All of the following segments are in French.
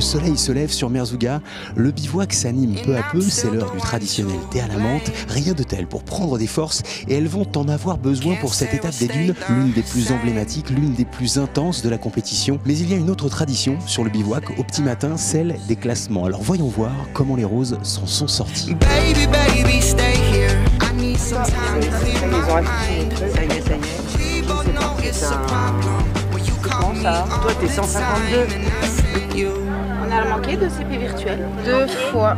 soleil se lève sur Merzouga, le bivouac s'anime peu à peu, c'est l'heure du traditionnel thé à la menthe, rien de tel pour prendre des forces et elles vont en avoir besoin pour cette étape des dunes, l'une des plus emblématiques, l'une des plus intenses de la compétition. Mais il y a une autre tradition sur le bivouac au petit matin, celle des classements. Alors voyons voir comment les roses s'en sont sorties. Ils ont affiché les trucs, ça y est. Je sais pas c'est comment ça? Toi t'es 152. On a manqué de CP virtuel 2 fois.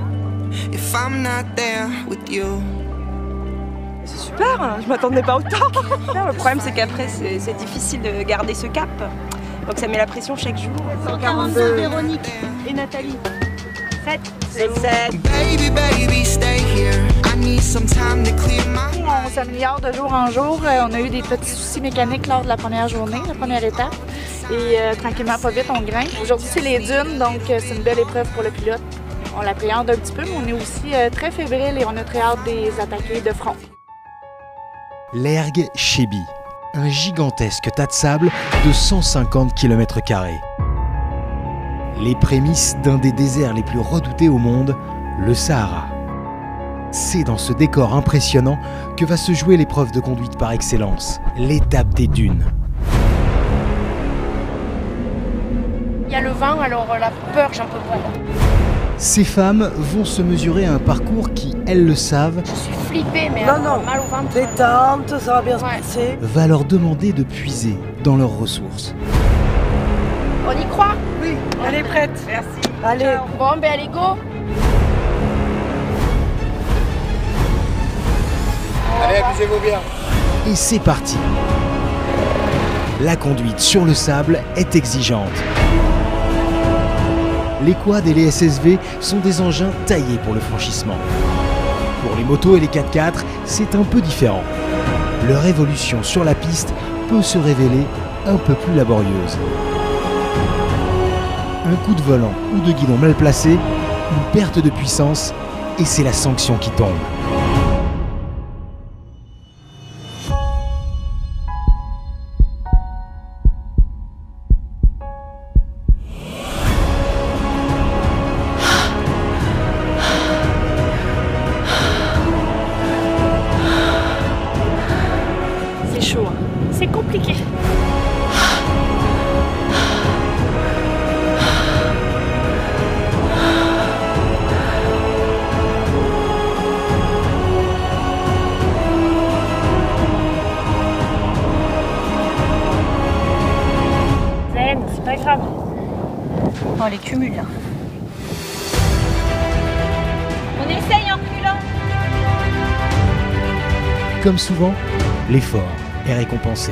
C'est super, hein, je m'attendais pas autant. Le problème c'est qu'après c'est difficile de garder ce cap. Donc ça met la pression chaque jour. 142 Véronique et Nathalie. 7. On s'améliore de jour en jour. On a eu des petits soucis mécaniques lors de la première journée, la première étape. Et tranquillement, pas vite, on grimpe. Aujourd'hui, c'est les dunes, donc c'est une belle épreuve pour le pilote. On l'appréhende un petit peu, mais on est aussi très fébrile et on a très hâte de les attaquer de front. L'Erg Chébi, un gigantesque tas de sable de 150 km². Les prémices d'un des déserts les plus redoutés au monde, le Sahara. C'est dans ce décor impressionnant que va se jouer l'épreuve de conduite par excellence, l'étape des dunes. Il y a le vent, alors la peur, j'en peux pas. Ces femmes vont se mesurer à un parcours qui, elles le savent, Je suis flippée, mais Non, mal au ventre. Détente, ça va bien se passer. va leur demander de puiser dans leurs ressources. On y croit? Oui, elle est prête. Merci. Allez. Bon, ben allez, go! Allez, amusez-vous bien. Et c'est parti. La conduite sur le sable est exigeante. Les quads et les SSV sont des engins taillés pour le franchissement. Pour les motos et les 4x4, c'est un peu différent. Leur évolution sur la piste peut se révéler un peu plus laborieuse. Un coup de volant ou de guidon mal placé, une perte de puissance, et c'est la sanction qui tombe. C'est chaud, hein. C'est compliqué. Zen, c'est pas grave. Oh, les cumuls là. On essaye en reculant. Comme souvent, l'effort est récompensé.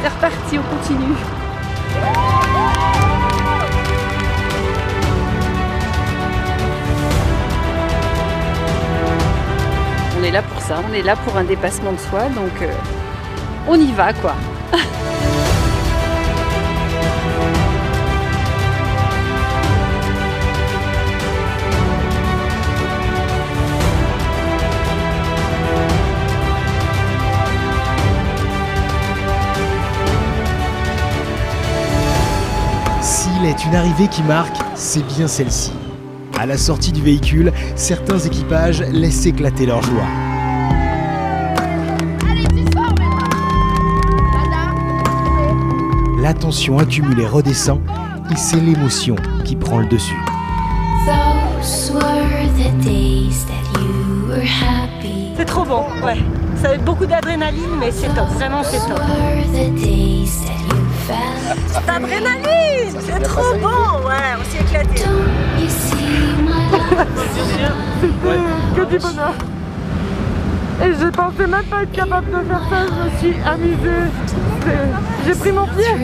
C'est reparti, on continue. On est là pour ça, on est là pour un dépassement de soi, donc on y va quoi. S'il est une arrivée qui marque, c'est bien celle-ci. À la sortie du véhicule, certains équipages laissent éclater leur joie. La tension accumulée redescend et c'est l'émotion qui prend le dessus. C'est trop bon, ouais. Ça va être beaucoup d'adrénaline, mais c'est top. Vraiment, c'est top. Cette adrénaline, c'est trop bon, ouais, on s'est éclaté. Que du bonheur. Et je pensais même pas être capable de faire ça, je me suis amusée. J'ai pris mon pied.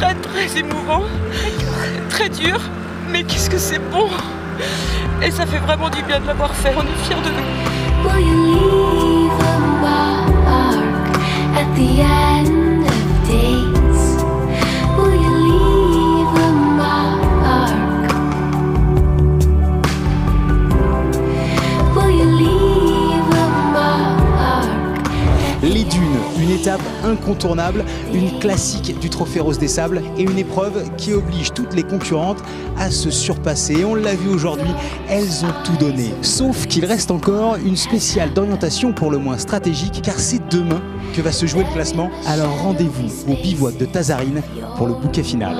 C'est très émouvant, très dur, mais qu'est-ce que c'est bon. Et ça fait vraiment du bien de l'avoir fait, on est fiers de nous. Les dunes, une étape incontournable, une classique du Trophée Rose des Sables et une épreuve qui oblige toutes les concurrentes à se surpasser. Et on l'a vu aujourd'hui, elles ont tout donné. Sauf qu'il reste encore une spéciale d'orientation pour le moins stratégique, car c'est demain que va se jouer le classement. Alors rendez-vous au bivouac de Tazarine pour le bouquet final.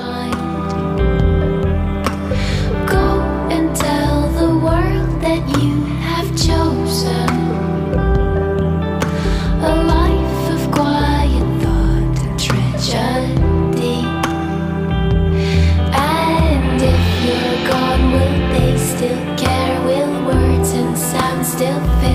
Still